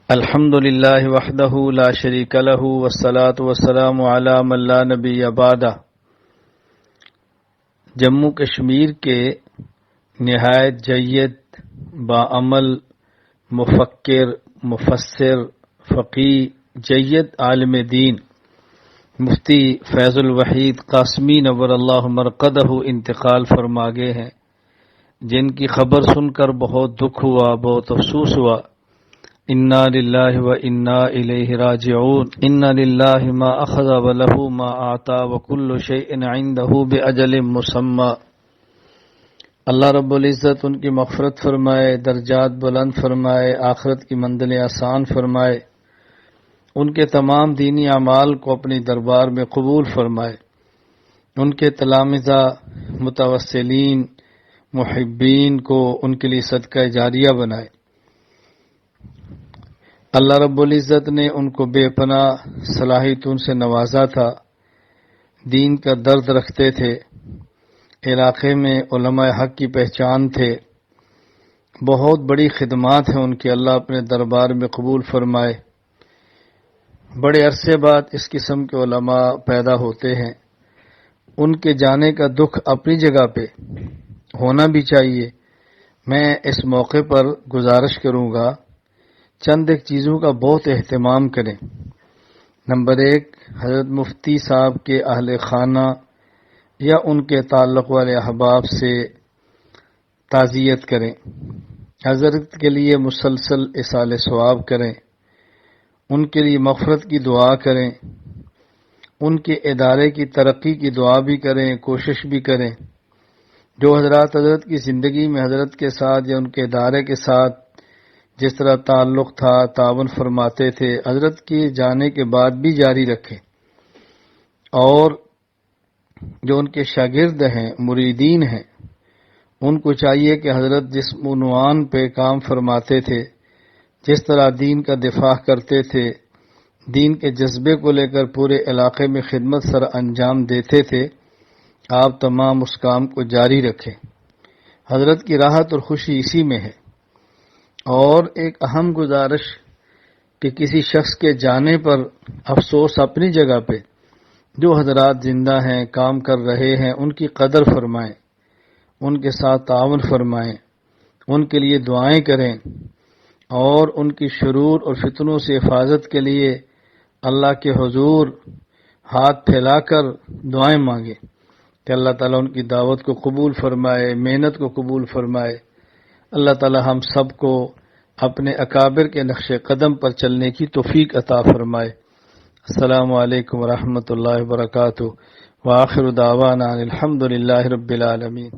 الحمد للہ وحدہ لا شریک لہ والصلاة والسلام علی من لا نبی بعدہ۔ جموں کشمیر کے نہایت جید باعمل مفکر مفسر فقیہ جید عالم دین مفتی فیض الوحید قاسمی نور اللہ مرقدہ انتقال فرما گئے ہیں، جن کی خبر سن کر بہت دکھ ہوا، بہت افسوس ہوا۔ انا للہ و انا الیہ راجعون۔ انا للہ ما اخذ ولہ ما اعطى وکل شیء عنده باجل مسمى۔ اللہ رب العزت ان کی مغفرت فرمائے، درجات بلند فرمائے، آخرت کی منزلیں آسان فرمائے، ان کے تمام دینی اعمال کو اپنی دربار میں قبول فرمائے، ان کے تلامذہ متوسلین محبین کو ان کے لیے صدقہ جاریہ بنائے۔ اللہ رب العزت نے ان کو بے پناہ صلاحیتوں سے نوازا تھا، دین کا درد رکھتے تھے، علاقے میں علماء حق کی پہچان تھے، بہت بڑی خدمات ہیں ان کے، اللہ اپنے دربار میں قبول فرمائے۔ بڑے عرصے بعد اس قسم کے علماء پیدا ہوتے ہیں، ان کے جانے کا دکھ اپنی جگہ پہ ہونا بھی چاہیے۔ میں اس موقع پر گزارش کروں گا چند ایک چیزوں کا بہت اہتمام کریں۔ نمبر 1، حضرت مفتی صاحب کے اہل خانہ یا ان کے تعلق والے احباب سے تعزیت کریں، حضرت کے لیے مسلسل اصال ثواب کریں، ان کے لیے مغفرت کی دعا کریں، ان کے ادارے کی ترقی کی دعا بھی کریں، کوشش بھی کریں۔ جو حضرت کی زندگی میں حضرت کے ساتھ یا ان کے ادارے کے ساتھ جس طرح تعلق تھا، تعاون فرماتے تھے، حضرت کے جانے کے بعد بھی جاری رکھیں، اور جو ان کے شاگرد ہیں، مریدین ہیں، ان کو چاہیے کہ حضرت جس عنوان پہ کام فرماتے تھے، جس طرح دین کا دفاع کرتے تھے، دین کے جذبے کو لے کر پورے علاقے میں خدمت سر انجام دیتے تھے، آپ تمام اس کام کو جاری رکھیں۔ حضرت کی راحت اور خوشی اسی میں ہے۔ اور ایک اہم گزارش کہ کسی شخص کے جانے پر افسوس اپنی جگہ پہ، جو حضرات زندہ ہیں، کام کر رہے ہیں، ان کی قدر فرمائیں، ان کے ساتھ تعاون فرمائیں، ان کے لیے دعائیں کریں، اور ان کی شرور اور فتنوں سے حفاظت کے لیے اللہ کے حضور ہاتھ پھیلا کر دعائیں مانگیں کہ اللہ تعالیٰ ان کی دعوت کو قبول فرمائے، محنت کو قبول فرمائے۔ اللہ تعالیٰ ہم سب کو اپنے اکابر کے نقش قدم پر چلنے کی توفیق عطا فرمائے۔ السلام علیکم ورحمۃ اللہ وبرکاتہ، وآخر دعوانا الحمد للہ رب العالمین۔